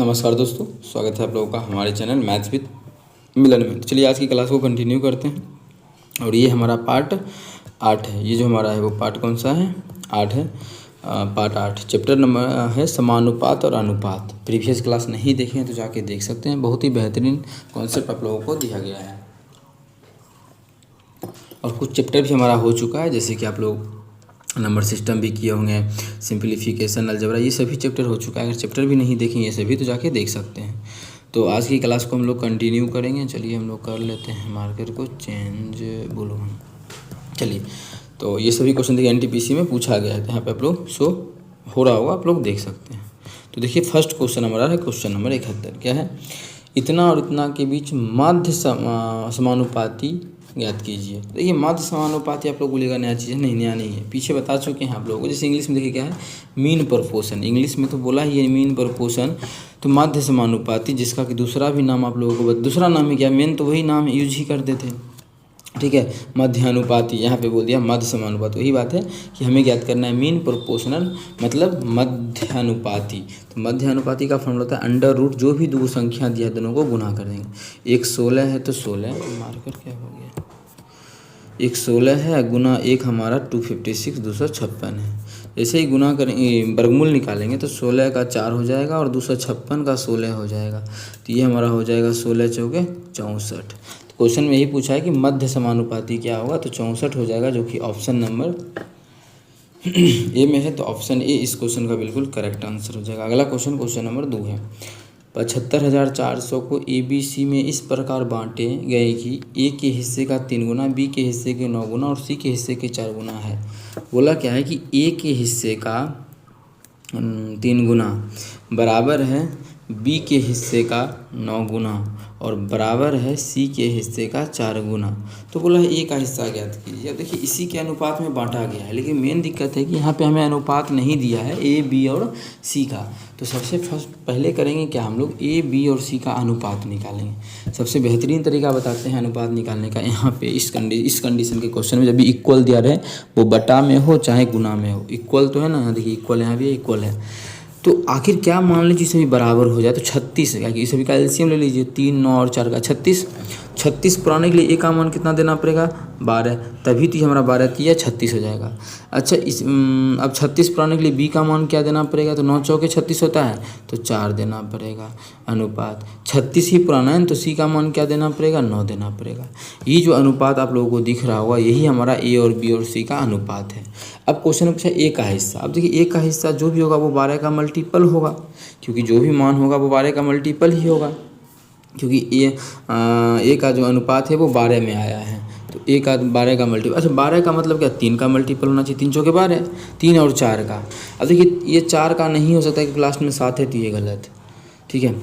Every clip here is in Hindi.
नमस्कार दोस्तों, स्वागत है आप लोगों का हमारे चैनल मैथ्स विद मिलन में। तो चलिए आज की क्लास को कंटिन्यू करते हैं और ये हमारा पार्ट 8 है। ये जो हमारा है वो पार्ट कौन सा है? 8 है। पार्ट 8 चैप्टर नंबर है समानुपात और अनुपात। प्रीवियस क्लास नहीं देखे हैं तो जाके देख सकते हैं। बहुत ही बेहतरीन कॉन्सेप्ट आप लोगों को दिया गया है और कुछ चैप्टर भी हमारा हो चुका है, जैसे कि आप लोग नंबर सिस्टम भी किए होंगे, सिंप्लीफिकेशन, अलजेब्रा, ये सभी चैप्टर हो चुका है। अगर चैप्टर भी नहीं देखें ये सभी तो जाके देख सकते हैं। तो आज की क्लास को हम लोग कंटिन्यू करेंगे। चलिए हम लोग कर लेते हैं मार्कर को चेंज, बोलो हम। चलिए तो ये सभी क्वेश्चन देखिए एनटीपीसी में पूछा गया है, तो यहाँ पे आप लोग शो हो रहा होगा, आप लोग देख सकते हैं। तो देखिए फर्स्ट क्वेश्चन हमारा है क्वेश्चन नंबर 71। क्या है? इतना और इतना के बीच माध्य समानुपाती याद कीजिए। देखिए माध्य समानुपाती आप लोग बोलिएगा नया चीज़ है, नहीं नया नहीं है, पीछे बता चुके हैं आप लोगों को। जैसे इंग्लिश में देखिए क्या है, मीन प्रोपोर्शन, इंग्लिश में तो बोला ही है मीन प्रोपोर्शन। तो माध्य समानुपाती जिसका कि दूसरा भी नाम आप लोगों को दूसरा नाम है क्या, मेन तो वही नाम यूज ही करते थे, ठीक है। मध्यानुपाती यहाँ पे बोल दिया मध्य समानुपात। वही बात है कि हमें याद करना है मीन प्रोपोर्शनल मतलब मध्यानुपाती। तो मध्यानुपाती का फॉर्मूला होता है अंडर रूट, जो भी दो संख्या दिया है दोनों को गुना कर देंगे। एक 16 है तो 16 मार्कर क्या हो गया, एक 16 है गुना एक हमारा 256 256 है। ऐसे ही गुना करेंगे, वर्गमूल निकालेंगे तो 16 का 4 हो जाएगा और 256 का 16 हो जाएगा। तो ये हमारा हो जाएगा 16 चौके 64। क्वेश्चन में यही पूछा है कि मध्य समानुपाती क्या होगा, तो 64 हो जाएगा, जो कि ऑप्शन नंबर ए में है। तो ऑप्शन ए इस क्वेश्चन का बिल्कुल करेक्ट आंसर हो जाएगा। अगला क्वेश्चन, क्वेश्चन नंबर 2 है। 75,400 को ए बी सी में इस प्रकार बांटे गए कि ए के हिस्से का 3 गुना, बी के हिस्से के 9 गुना और सी के हिस्से के 4 गुना है। बोला क्या है कि ए के हिस्से का 3 गुना बराबर है बी के हिस्से का 9 गुना और बराबर है सी के हिस्से का 4 गुना। तो बोला है ए का हिस्सा ज्ञात कीजिए। अब देखिए इसी के अनुपात में बांटा गया है, लेकिन मेन दिक्कत है कि यहाँ पे हमें अनुपात नहीं दिया है ए बी और सी का। तो सबसे पहले करेंगे क्या, हम लोग ए बी और सी का अनुपात निकालेंगे। सबसे बेहतरीन तरीका बताते हैं अनुपात निकालने का। यहाँ पे इस कंडीशन के क्वेश्चन में जब भी इक्वल दिया रहे, वो बटा में हो चाहे गुना में हो, इक्वल तो है ना, देखिए इक्वल यहाँ भी इक्वल है। तो आखिर क्या मान लीजिए सभी बराबर हो जाए तो 36 है, क्या सभी का एलसीएम ले लीजिए, 3 9 और 4 का 36 पुराने के लिए ए का मान कितना देना पड़ेगा 12, तभी तो हमारा 12 किया 36 हो जाएगा। अच्छा अब 36 पुराने के लिए बी का मान क्या देना पड़ेगा, तो 9 चौके 36 होता है तो 4 देना पड़ेगा। अनुपात 36 ही पुराना है तो सी का मान क्या देना पड़ेगा, 9 देना पड़ेगा। ये जो अनुपात आप लोगों को दिख रहा होगा यही हमारा ए और बी और सी का अनुपात है। अब क्वेश्चन में पूछा ए का हिस्सा। अब देखिए ए का हिस्सा जो भी होगा वो 12 का मल्टीपल होगा, क्योंकि जो भी मान होगा वो 12 का मल्टीपल ही होगा, क्योंकि ए का जो अनुपात है वो 12 में आया है। तो ए का 12 का मल्टीपल, अच्छा 12 का मतलब क्या, 3 का मल्टीपल होना चाहिए, 3 चौके 12, 3 और 4 का। अब देखिए ये 4 का नहीं हो सकता कि लास्ट में 7 है, तो ये गलत, ठीक है।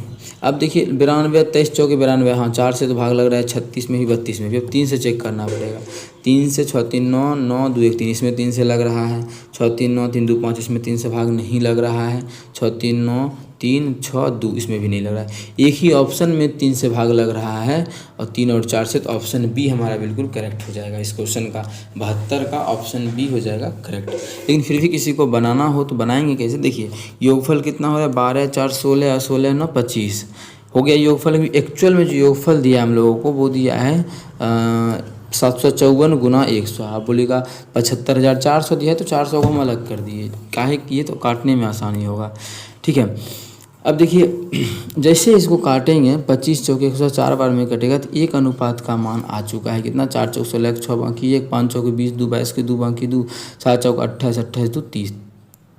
अब देखिए 92 23 चौके 92, हाँ 4 से तो भाग लग रहा है, 36 में भी 32 में भी। अब 3 से चेक करना पड़ेगा, 3 से 6 3 9 9 2 1 3, इसमें 3 से लग रहा है, 6 3 9 3 2 5, इसमें 3 से भाग नहीं लग रहा है, 6 3 9 3 6 2, इसमें भी नहीं लग रहा है। एक ही ऑप्शन में 3 से भाग लग रहा है और 3 और 4 से, तो ऑप्शन बी हमारा बिल्कुल करेक्ट हो जाएगा। इस क्वेश्चन का 72 का ऑप्शन बी हो जाएगा करेक्ट। लेकिन फिर भी किसी को बनाना हो तो बनाएंगे कैसे, देखिए योगफल कितना हो रहा है, 12 4 16 और 16 9 25 हो गया योगफल। एक्चुअल में जो योगफल दिया हम लोगों को वो दिया है 754 गुना 100। आप बोलिएगा 75,400 दिया है तो 400 को हम अलग कर दिए, काहे किए, तो काटने में आसानी होगा, ठीक है। अब देखिए जैसे इसको काटेंगे 25 चौके 100 4 बार में कटेगा तो एक अनुपात का मान आ चुका है, कितना 4 चौक 16 6 बाकी 1 5 चौके 20 2 22 के 2 बाकी 2 7 चौक 28 28 2 30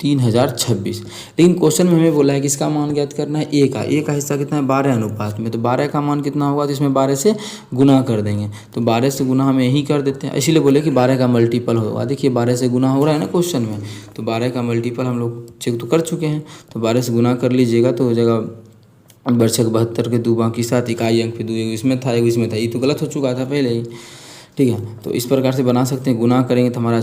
3026। लेकिन क्वेश्चन में हमें बोला है कि इसका मान ज्ञात करना है ए का हिस्सा कितना है 12 अनुपात में, तो 12 का मान कितना होगा, तो इसमें 12 से गुना कर देंगे। तो 12 से गुना हम यही कर देते हैं, इसीलिए बोले कि 12 का मल्टीपल होगा। देखिए 12 से गुना हो रहा है ना क्वेश्चन में, तो 12 का मल्टीपल हम लोग चेक तो कर चुके हैं, तो 12 से गुना कर लीजिएगा तो हो जाएगा 72 के 2 बाकी 7, इकाई अंक पे 2 इसमें था इसमें था, ये तो गलत हो चुका था पहले ही, ठीक है। तो इस प्रकार से बना सकते हैं, गुना करेंगे तो हमारा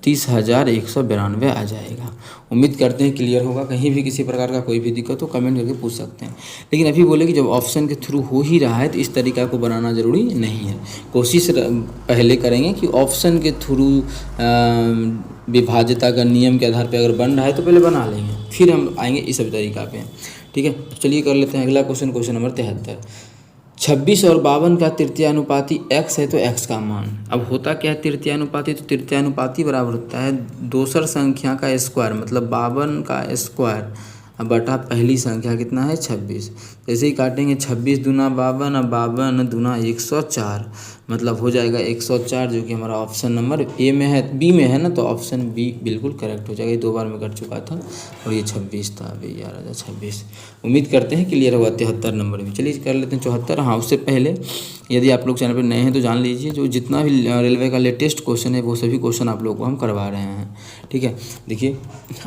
36,192 आ जाएगा। उम्मीद करते हैं क्लियर होगा। कहीं भी किसी प्रकार का कोई भी दिक्कत हो कमेंट करके पूछ सकते हैं। लेकिन अभी बोले कि जब ऑप्शन के थ्रू हो ही रहा है तो इस तरीका को बनाना ज़रूरी नहीं है। कोशिश पहले करेंगे कि ऑप्शन के थ्रू विभाज्यता का नियम के आधार पर अगर बन रहा है तो पहले बना लेंगे, फिर हम आएंगे इस सब तरीका पे, ठीक है। तो चलिए कर लेते हैं अगला क्वेश्चन, क्वेश्चन नंबर 73। 26 और 52 का तृतीयानुपाती x है तो x का मान। अब होता क्या है तृतीयानुपाती, तो तृतीयानुपाती बराबर होता है दोसर संख्या का स्क्वायर, मतलब 52 का स्क्वायर अब बटा पहली संख्या कितना है 26। जैसे ही काटेंगे 26 दूना 52 और 52 दूना 104, मतलब हो जाएगा 104, जो कि हमारा ऑप्शन नंबर ए में है, बी में है ना, तो ऑप्शन बी बिल्कुल करेक्ट हो जाएगा। ये 2 बार में कर चुका था और ये 26 था, अभी यार 26। उम्मीद करते हैं क्लियर होगा 73 नंबर में। चलिए कर लेते हैं 74। हाँ, उससे पहले यदि आप लोग चैनल पर नए हैं तो जान लीजिए जो जितना भी रेलवे का लेटेस्ट क्वेश्चन है वो सभी क्वेश्चन आप लोगों को हम करवा रहे हैं, ठीक है। देखिए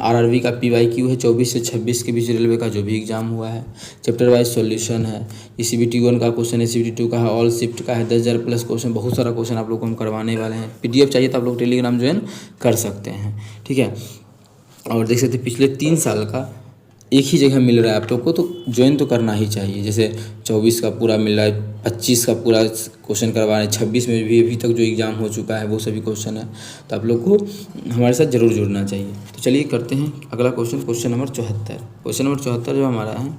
आरआरबी का PYQ है 24 से 26 के बीच रेलवे का जो भी एग्जाम हुआ है, चैप्टर वाइज सॉल्यूशन है, CBT 1 का क्वेश्चन है, CBT 2 का है, ऑल शिफ्ट का है, 10,000 प्लस क्वेश्चन, बहुत सारा क्वेश्चन आप लोग को हम करवाने वाले हैं। PDF चाहिए तो आप लोग टेलीग्राम ज्वाइन कर सकते हैं, ठीक है। और देख सकते हैं पिछले 3 साल का एक ही जगह मिल रहा है आप लोग को, तो ज्वाइन तो करना ही चाहिए। जैसे 24 का पूरा मिल रहा है, 25 का पूरा क्वेश्चन करवा रहे हैं, 26 में भी अभी तक जो एग्ज़ाम हो चुका है वो सभी क्वेश्चन है, तो आप लोग को हमारे साथ ज़रूर जुड़ना चाहिए। तो चलिए करते हैं अगला question, question number 74। Question number 74 जो हमारा है,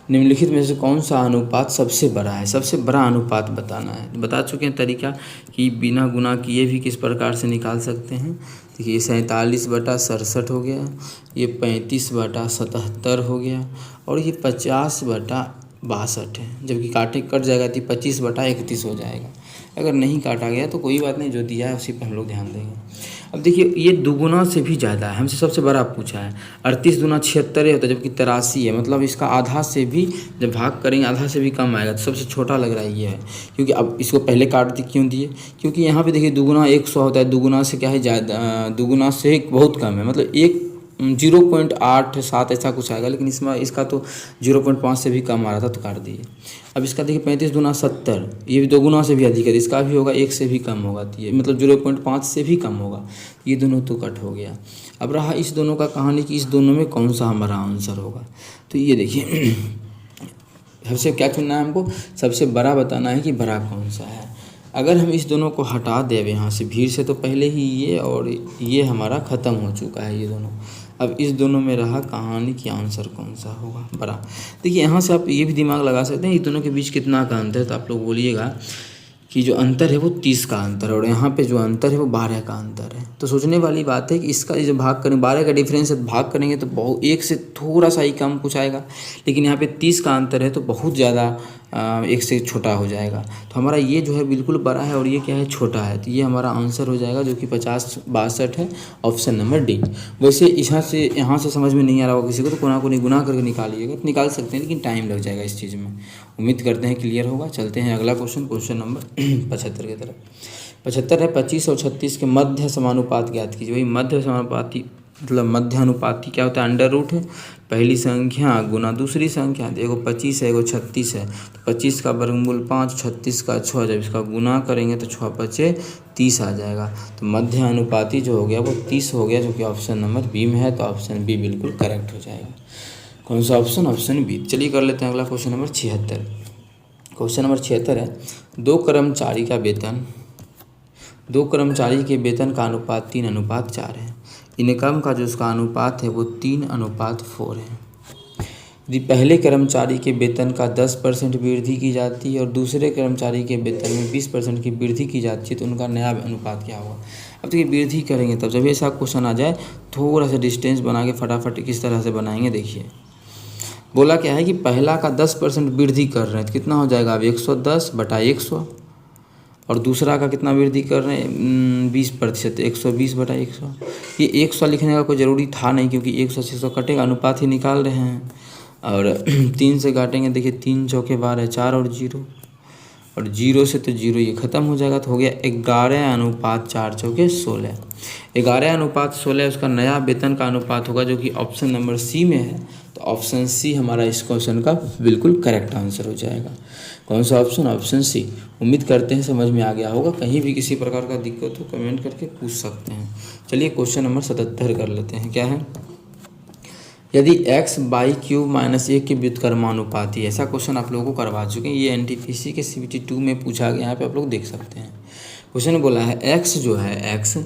निम्नलिखित में से कौन सा अनुपात सबसे बड़ा है, सबसे बड़ा अनुपात बताना है। बता चुके हैं तरीका कि बिना गुना किए भी किस प्रकार से निकाल सकते हैं। देखिए 47/67 हो गया, ये 35/77 हो गया और ये 50/62 है। जबकि काटे कट जाएगा तो 25/31 हो जाएगा। अगर नहीं काटा गया तो कोई बात नहीं, जो दिया है उसी पर हम लोग ध्यान देंगे। अब देखिए ये दुगुना से भी ज़्यादा है, हमसे सबसे बड़ा पूछा है। 38 दूना 76 होता है, जबकि 83 है, मतलब इसका आधा से भी जब भाग करेंगे आधा से भी कम आएगा, तो सबसे छोटा लग रहा है ये है। क्योंकि अब इसको पहले काट दी क्यों दिए, क्योंकि यहाँ पे देखिए दुगुना 100 होता है, दुगुना से क्या है ज़्यादा, दुगुना से बहुत कम है, मतलब 0.87 ऐसा कुछ आएगा, लेकिन इसमें इसका तो 0.5 से भी कम आ रहा था तो काट दिए। अब इसका देखिए 35 दूना 70, ये भी 2 गुना से भी अधिक है, इसका भी होगा 1 से भी कम होगा, तो ये मतलब 0.5 से भी कम होगा, ये दोनों तो कट हो गया। अब रहा इस दोनों का कहानी कि इस दोनों में कौन सा हमारा आंसर होगा। तो ये देखिए सबसे क्या चुनना है हमको, सबसे बड़ा बताना है कि बड़ा कौन सा है। अगर हम इस दोनों को हटा दें यहाँ से भीड़ से, तो पहले ही ये और ये हमारा ख़त्म हो चुका है ये दोनों। अब इस दोनों में रहा कहानी कि आंसर कौन सा होगा बड़ा। देखिए यहाँ से आप ये भी दिमाग लगा सकते हैं इस दोनों के बीच कितना का अंतर है, तो आप लोग बोलिएगा कि जो अंतर है वो 30 का अंतर है और यहाँ पे जो अंतर है वो 12 का अंतर है। तो सोचने वाली बात है कि इसका जब भाग करें 12 का डिफरेंस है, भाग करेंगे तो बहुत 1 से थोड़ा सा ही कम कुछ आएगा, लेकिन यहाँ पे 30 का अंतर है तो बहुत ज़्यादा 1 से छोटा हो जाएगा। तो हमारा ये जो है बिल्कुल बड़ा है और ये क्या है छोटा है, तो ये हमारा आंसर हो जाएगा जो कि 50/62 है, ऑप्शन नंबर डी। वैसे यहाँ से समझ में नहीं आ रहा होगा किसी को, तो कोना को गुना करके निकालिएगा, तो निकाल सकते हैं, लेकिन टाइम लग जाएगा इस चीज़ में। उम्मीद करते हैं क्लियर होगा। चलते हैं अगला क्वेश्चन, क्वेश्चन नंबर 75 की तरफ। 75 है 25 और 36 के मध्य समानुपात ज्ञात कीजिए। वही मध्य समानुपाती मतलब मध्य अनुपाती क्या होता है, अंडर रूट है पहली संख्या गुना दूसरी संख्या। एगो 25 है एगो 36 है, तो 25 का वर्गमूल 5, 36 का 6, जब इसका गुना करेंगे तो 6 5 30 आ जाएगा। तो मध्य अनुपाती जो हो गया वो 30 हो गया, जो कि ऑप्शन नंबर बी में है, तो ऑप्शन बी बिल्कुल करेक्ट हो जाएगा। कौन सा ऑप्शन, ऑप्शन बी। चलिए कर लेते हैं अगला क्वेश्चन नंबर 76। क्वेश्चन नंबर 76 है 2 कर्मचारी के वेतन का अनुपात 3:4 है। इनकम का जो उसका अनुपात है वो 3:4 है। यदि पहले कर्मचारी के वेतन का 10% वृद्धि की जाती है और दूसरे कर्मचारी के वेतन में 20% की वृद्धि की जाती है, तो उनका नया अनुपात क्या होगा। अब देखिए वृद्धि करेंगे तब जब ऐसा क्वेश्चन आ जाए, थोड़ा सा डिस्टेंस बना के फटाफट किस तरह से बनाएंगे। देखिए बोला क्या है कि पहला का 10% वृद्धि कर रहे हैं, तो कितना हो जाएगा अब 110/100, और दूसरा का कितना वृद्धि कर रहे हैं 20%, 120/100। ये 100 लिखने का कोई ज़रूरी था नहीं, क्योंकि 100 से 100 कटेगा, अनुपात ही निकाल रहे हैं। और 3 से काटेंगे, देखिए 3 चौके 12, 4 और 0, और 0 से तो 0 ये ख़त्म हो जाएगा, तो हो गया 11:4 चौके 16। 11:16 उसका नया वेतन का अनुपात होगा, जो कि ऑप्शन नंबर सी में है। तो ऑप्शन सी हमारा इस क्वेश्चन का बिल्कुल करेक्ट आंसर हो जाएगा। कौन सा ऑप्शन, ऑप्शन सी। उम्मीद करते हैं समझ में आ गया होगा। कहीं भी किसी प्रकार का दिक्कत हो कमेंट करके पूछ सकते हैं। चलिए क्वेश्चन नंबर 77 कर लेते हैं। क्या है, यदि x/3 - 1 के व्युत्क्रमानुपाती, ऐसा क्वेश्चन आप लोगों को करवा चुके हैं, ये NTPC के CBT 2 में पूछा गया, यहाँ पे आप लोग देख सकते हैं। क्वेश्चन बोला है x जो है x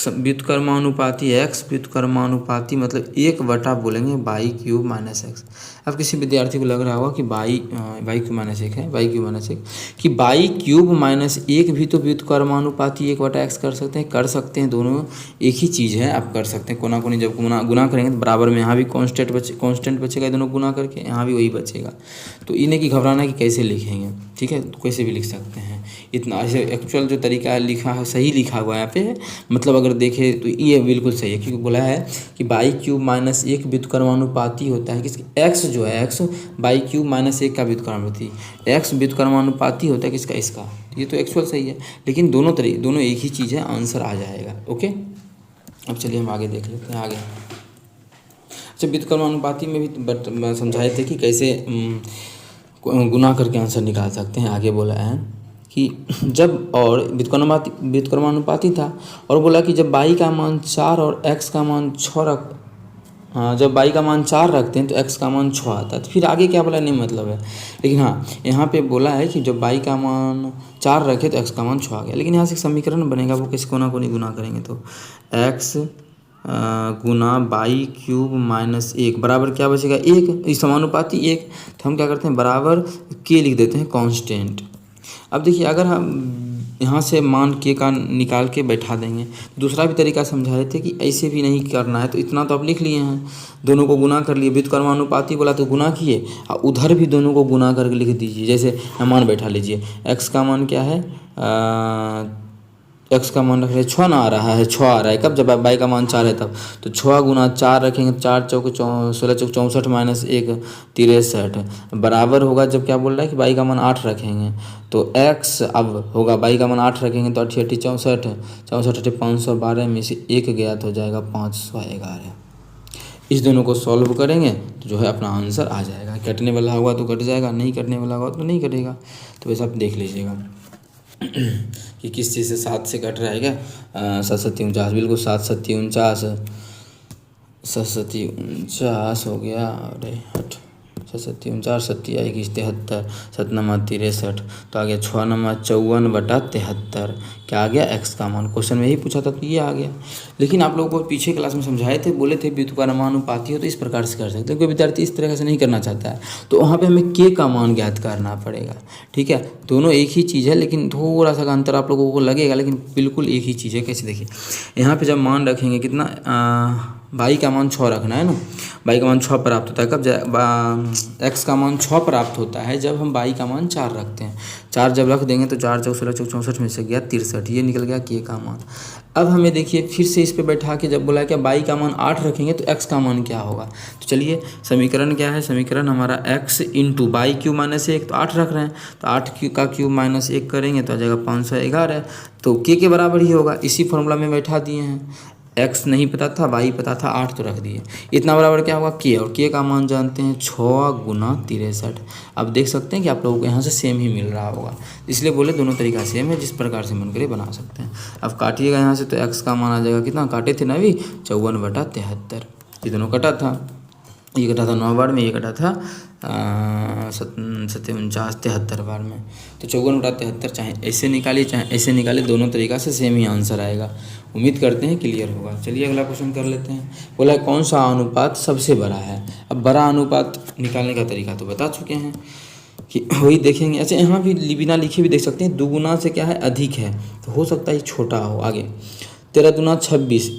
व्युत्क्रमानुपाती x व्युत्क्रमानुपाती मतलब 1 बोलेंगे बाई क्यूब माइनस एक्स। अब किसी विद्यार्थी को लग रहा होगा कि बाई क्यूब माइनस एक है, बाई क्यूब माइनस एक, कि बाई क्यूब माइनस एक भी तो व्युत्क्रमानुपाती 1/x कर सकते हैं, दोनों एक ही चीज़ है, आप कर सकते हैं। कोना कोनी जब गुना करेंगे तो बराबर में यहाँ भी कांस्टेंट बचेगा, दोनों गुना करके यहाँ भी वही बचेगा। तो इन्हें की घबराना कि कैसे लिखेंगे, ठीक है, तो कैसे भी लिख सकते हैं। इतना ऐसे एक्चुअल जो तरीका है लिखा है सही लिखा हुआ है यहाँ पे, मतलब अगर देखें तो ये बिल्कुल सही है, क्योंकि बोला है कि बाई क्यूब माइनस एक व्युत्क्रमानुपाती होता है किसके, एक्स जो है एक्स बाई क्यूब माइनस एक का व्युत्क्रमानुपाती, एक्स व्युत्क्रमानुपाती होता है किसका, इसका। ये तो एक्चुअल सही है, लेकिन दोनों एक ही चीज़ है, आंसर आ जाएगा। ओके, अब चलिए हम आगे देख लेते हैं आगे। अच्छा, व्युत्क्रमानुपाती में भी समझाए थे कि कैसे गुना करके आंसर निकाल सकते हैं। आगे बोला है कि जब और व्युत्क्रमानुपाती था और बोला कि जब बाई का मान 4 और x का मान 6 जब बाई का मान 4 रखते हैं तो x का मान 6 आता है। तो फिर आगे क्या बोला नहीं मतलब है, लेकिन हाँ यहाँ पे बोला है कि जब बाई का मान 4 रखे तो x का मान 6 आ गया। लेकिन यहाँ से एक समीकरण बनेगा, वो किसी कोना को नहीं गुना करेंगे तो x Guna by cube minus एक बराबर क्या बचेगा, एक, इस समानुपाती एक। तो हम क्या करते हैं, बराबर के लिख देते हैं कांस्टेंट। अब देखिए अगर हम यहाँ से मान के का निकाल के बैठा देंगे, दूसरा भी तरीका समझा रहे थे कि ऐसे भी नहीं करना है। तो इतना तो आप लिख लिए हैं, दोनों को गुना कर लिए, व्युत्क्रमानुपाती बोला तो गुना किए, और उधर भी दोनों को गुना करके लिख दीजिए। जैसे मान बैठा लीजिए, x का मान क्या है, x का मान रख रहे 6 ना आ रहा है, 6 आ रहा है कब, जब बाई का मान 4 है तब। तो 6 गुना 4 रखेंगे, 4 चौक 16 चौक 64 माइनस 1 63 बराबर होगा, जब क्या बोल रहा है कि बाई का मान 8 रखेंगे तो x अब होगा, बाई का मान 8 रखेंगे तो 8 64 64 512 में से 1 गया तो हो जाएगा 511। इस दोनों को सॉल्व करेंगे तो जो है अपना आंसर आ जाएगा। कटने वाला होगा तो कट जाएगा, नहीं कटने वाला होगा तो नहीं कटेगा। तो वैसे आप देख लीजिएगा कि किस चीज़ से 7 से कट रहा है क्या, 7 7 49, बिल्कुल 7 7 49 7 7 49 हो गया। अरे हट, 7 7 49 7 21 73 7 9 63 तो आ गया 6 9 54/73। क्या आ गया, एक्स का मान। क्वेश्चन में यही पूछा था तो ये आ गया। लेकिन आप लोगों को पीछे क्लास में समझाए थे, बोले थे व्युत्क्रमानुपाती हो तो इस प्रकार से कर सकते हैं। कोई विद्यार्थी इस तरह से नहीं करना चाहता है तो वहाँ पे हमें के का मान ज्ञात करना पड़ेगा। ठीक है, दोनों एक ही चीज़ है, लेकिन थोड़ा सा अंतर आप लोगों को लगेगा, लेकिन बिल्कुल एक ही चीज़ है। कैसे देखिए, यहाँ पे जब मान रखेंगे कितना, बाई का मान 6 रखना है ना, बाई का मान 6 प्राप्त होता है कब, एक्स का मान 6 प्राप्त होता है जब हम बाई का मान 4 रखते हैं। 4 जब रख देंगे तो 4 चौक 16 चौक 64 में से गया 63, ये निकल गया के का मान। अब हमें देखिए फिर से इस पे बैठा के जब बोला क्या बाई का मान 8 रखेंगे तो एक्स का मान क्या होगा। तो चलिए समीकरण क्या है, समीकरण हमारा x into by cube minus 1, तो 8 रख रहे हैं तो 8 का क्यूब माइनस 1 करेंगे तो आ जाएगा 511, तो के बराबर ही होगा। इसी फॉर्मूला में बैठा दिए हैं, x नहीं पता था, y पता था, 8 तो रख दिए। इतना बराबर क्या होगा, k, और k का मान जानते हैं 6 गुना 63। अब देख सकते हैं कि आप लोगों को यहाँ से सेम ही मिल रहा होगा, इसलिए बोले दोनों तरीका सेम है, जिस प्रकार से मन करे बना सकते हैं। अब काटिएगा यहाँ से तो x का मान आ जाएगा कितना, काटे थे ना अभी 54/73। ये दोनों कटा था, ये कटा था 9 बार में, ये कटा था 73 बार में। तो 54/73 चाहे ऐसे निकालिए चाहे ऐसे निकालिए, दोनों तरीका से सेम ही आंसर आएगा। उम्मीद करते हैं क्लियर होगा। चलिए अगला क्वेश्चन कर लेते हैं। बोला कौन सा अनुपात सबसे बड़ा है। अब बड़ा अनुपात निकालने का तरीका तो बता चुके हैं कि वही देखेंगे। अच्छा, यहाँ भी बिना लिखे भी देख सकते हैं, दुगुना से क्या है अधिक है, तो हो सकता है छोटा हो। आगे 13 दूना 26,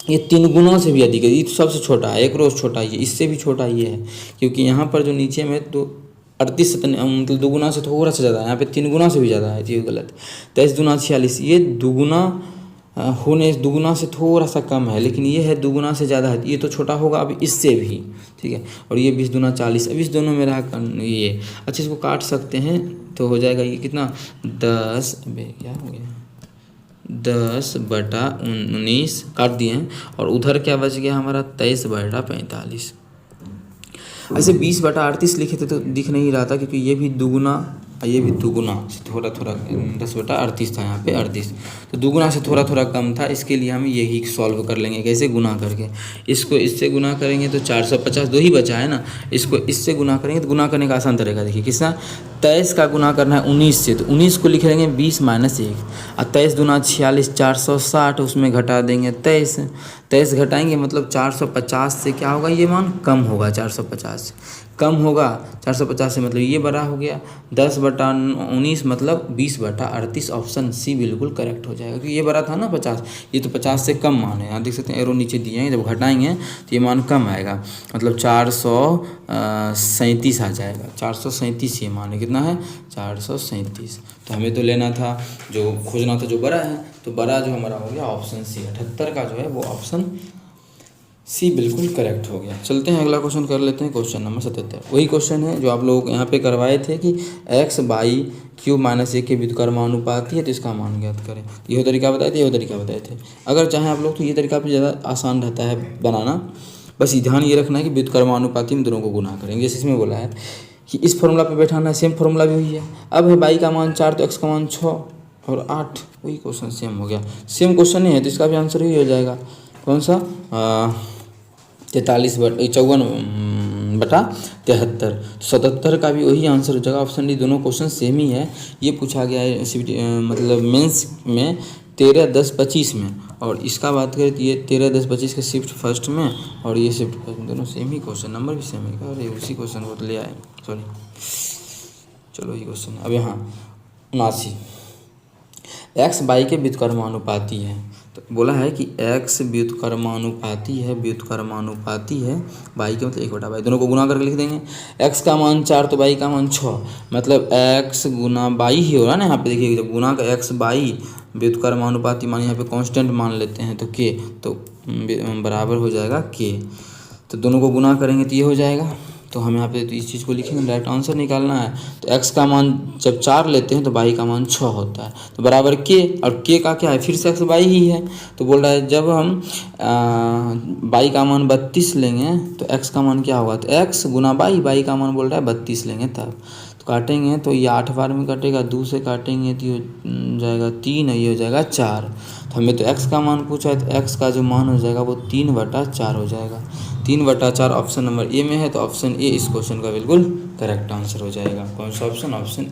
ये 3 गुना से भी अधिक है, ये तो सबसे छोटा है, 1 रोज़ छोटा है, इससे भी छोटा ये है, क्योंकि यहाँ पर जो नीचे में तो 38 मतलब 2 गुना से थोड़ा सा ज़्यादा है, यहाँ पे 3 गुना से भी ज़्यादा है, ये गलत। 23 दूना 46, ये 2 गुना से थोड़ा सा कम है, लेकिन ये है 2 गुना से ज़्यादा है, ये तो छोटा होगा अब इससे भी, ठीक है। और ये 20 दूना 40, अब इस दोनों में रहा ये। अच्छा, इसको काट सकते हैं तो हो जाएगा ये कितना, 10 क्या हो गया 10/19 काट दिए हैं, और उधर क्या बच गया हमारा 23/45। ऐसे 20/38 लिखे थे तो दिख नहीं रहा था, क्योंकि ये भी 2 गुना और ये भी दुगुना से थोड़ा थोड़ा 10/38 था, यहाँ पे 38, तो दुगुना से थोड़ा थोड़ा कम था। इसके लिए हम यही सॉल्व कर लेंगे, कैसे, गुना करके। इसको इससे गुना करेंगे तो 450, 2 ही बचा है ना, इसको इससे गुना करेंगे तो गुना करने का आसान तरीका देखिए किसका, 23 का गुना करना है 19 से, तो 19 को लिख लेंगे 20 - 1, और 23 दूना 46, 460, उसमें घटा देंगे 23, 23 घटाएंगे मतलब 450 से क्या होगा, ये मान कम होगा, 450 से कम होगा, 450 से मतलब ये बड़ा हो गया, 10/19 मतलब 20/38, ऑप्शन सी बिल्कुल करेक्ट हो जाएगा, क्योंकि ये बड़ा था ना 50, ये तो 50 से कम मान है। यहाँ देख सकते हैं एरो नीचे दिए हैं, जब घटाएंगे तो ये मान कम आएगा, मतलब 437 आ जाएगा, 437 ये मान है, कितना है, 437। तो हमें तो लेना था, जो खोजना था जो बड़ा है, तो बड़ा जो हमारा हो गया ऑप्शन सी, 78 का जो है वो ऑप्शन सी बिल्कुल करेक्ट हो गया। चलते हैं अगला क्वेश्चन कर लेते हैं, क्वेश्चन नंबर 77। वही क्वेश्चन है जो आप लोग यहाँ पे करवाए थे कि x/3 - 1 के व्युत्क्रमानुपाती है, तो इसका मान ज्ञात करें। यही तरीका बताए थे, यही तरीका बताए थे। अगर चाहें आप लोग तो ये तरीका पे ज़्यादा आसान रहता है बनाना, बस ध्यान ये रखना है कि व्युत्क्रमानुपाती में दोनों को गुना करेंगे। जैसे इसमें बोला है कि इस फॉर्मूला पे बैठाना है, सेम फॉर्मूला भी हुई है। अब है y का मान 4 तो x का मान 6 और 8, वही क्वेश्चन सेम हो गया। सेम क्वेश्चन नहीं है तो इसका भी आंसर ही हो जाएगा, कौन सा, 53/73, 77 का भी वही आंसर हो जाएगा, ऑप्शन डी। दोनों क्वेश्चन सेम ही है। ये पूछा गया है मतलब मेंस में 13, 10, 25 में, और इसका बात करें तो ये 13, 10, 25 के शिफ्ट फर्स्ट में, और ये शिफ्ट फर्स्ट में, दोनों सेम ही क्वेश्चन, नंबर भी सेम है। अरे उसी क्वेश्चन को तो ले आए, सॉरी, चलो ये क्वेश्चन। अब यहाँ 79, x y के व्युत्क्रमानुपाती है, तो बोला है कि x व्युत्क्रमानुपाती है y के मतलब 1/y, दोनों को गुना करके लिख देंगे। x का मान 4 तो y का मान 6, मतलब x गुना y ही हो रहा है ना, यहाँ पे देखिए जब गुना का x y व्युत्क्रमानुपाती मान यहाँ पे कांस्टेंट मान लेते हैं तो k, तो बराबर हो जाएगा k, तो दोनों को गुना करेंगे तो ये हो जाएगा। तो हम यहाँ पे तो इस चीज़ को लिखेंगे, डायरेक्ट आंसर निकालना है। तो x का मान जब 4 लेते हैं तो y का मान 6 होता है, तो बराबर k, और k का क्या है, फिर से x y ही है। तो बोल रहा है जब हम y का मान 32 लेंगे तो x का मान क्या होगा, तो x गुना y का मान बोल रहा है 32 लेंगे तब। तो काटेंगे तो ये 8 बार में कटेगा, 2 से काटेंगे तो ये हो जाएगा 3, ये हो जाएगा 4। तो हमें तो x का मान पूछा है, तो x का जो मान हो जाएगा वो 3/4 हो जाएगा। 3/4 ऑप्शन नंबर ए में है, तो ऑप्शन ए इस क्वेश्चन का बिल्कुल करेक्ट आंसर हो जाएगा। कौन सा ऑप्शन, ऑप्शन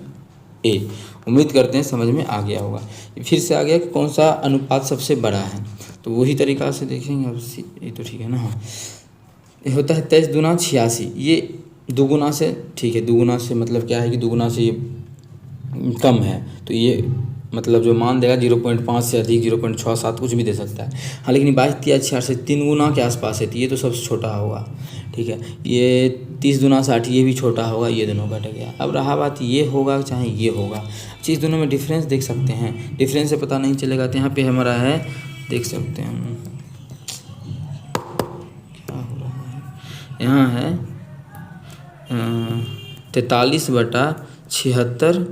ए। उम्मीद करते हैं समझ में आ गया होगा। फिर से आ गया कि कौन सा अनुपात सबसे बड़ा है, तो वही तरीका से देखेंगे। अब ये तो ठीक है ना, हाँ, ये होता है 23 दूना 86, ये दुगुना से, ठीक है, दुगुना से मतलब क्या है कि दुगुना से ये कम है, तो ये मतलब जो मान देगा 0.5 से अधिक, 0.67 कुछ भी दे सकता है। हाँ, लेकिन 22, 23, 86 3 गुना के आसपास है, तो ये तो सबसे छोटा होगा, ठीक है। ये 30 दूना 60, ये भी छोटा होगा, ये दोनों कट गया। अब रहा बात ये होगा चाहे ये होगा, चीज़ दोनों में डिफरेंस देख सकते हैं, डिफरेंस से पता नहीं चलेगा। तो यहाँ पे हमारा है, देख सकते हैं क्या हो रहा है, यहाँ है 43/76,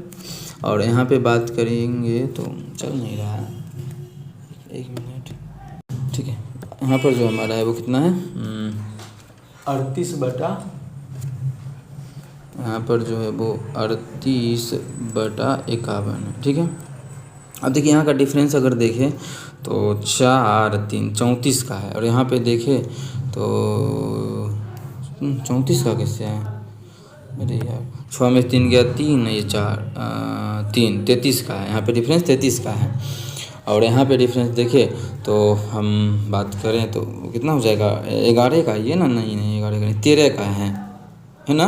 और यहाँ पे बात करेंगे तो चल नहीं रहा है, 1 मिनट, ठीक है। यहाँ पर जो हमारा है वो कितना है, 38 यहाँ पर जो है वो 38/51 है, ठीक है। अब देखिए यहाँ का डिफरेंस अगर देखें तो 4, 3, 34 का है, और यहाँ पे देखें तो 34 का कैसे है, अरे यार 6 में 3 गया 3, ये 4, 3, 33 का है। यहाँ पे डिफरेंस 33 का है, और यहाँ पे डिफरेंस देखें तो हम बात करें तो कितना हो जाएगा, 11 का, ये ना, नहीं 11 का नहीं, 13 का है ना,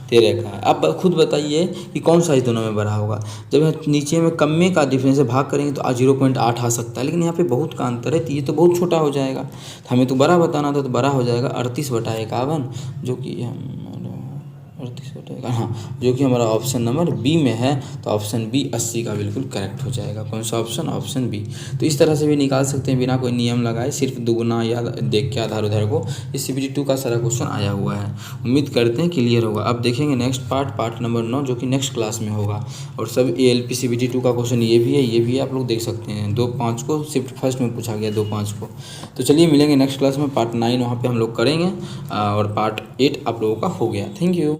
13 का है। अब खुद बताइए कि कौन सा इस दोनों में बड़ा होगा। जब नीचे में कम्मे का डिफरेंस है, भाग करेंगे तो 0.8 आ सकता है, लेकिन यहाँ पे बहुत का अंतर है, तो ये तो बहुत छोटा हो जाएगा। तो हमें तो बड़ा बताना था, तो बड़ा हो जाएगा 38/51, जो कि हम 38/51, हाँ, जो कि हमारा ऑप्शन नंबर बी में है। तो ऑप्शन बी 80 का बिल्कुल करेक्ट हो जाएगा। कौन सा ऑप्शन, ऑप्शन बी। तो इस तरह से भी निकाल सकते हैं बिना कोई नियम लगाए, सिर्फ दुगुना या देख के आधार उधार को। इस CBT 2 का सारा क्वेश्चन आया हुआ है, उम्मीद करते हैं क्लियर होगा। अब देखेंगे नेक्स्ट पार्ट नंबर 9, जो कि नेक्स्ट क्लास में होगा। और सब ALP CBT 2 का क्वेश्चन ये भी है, ये भी आप लोग देख सकते हैं। 2-5 को शिफ्ट फर्स्ट में पूछा गया, 2-5 को। तो चलिए मिलेंगे नेक्स्ट क्लास में, पार्ट 9 वहाँ पर हम लोग करेंगे, और पार्ट 8 आप लोगों का हो गया। Thank you.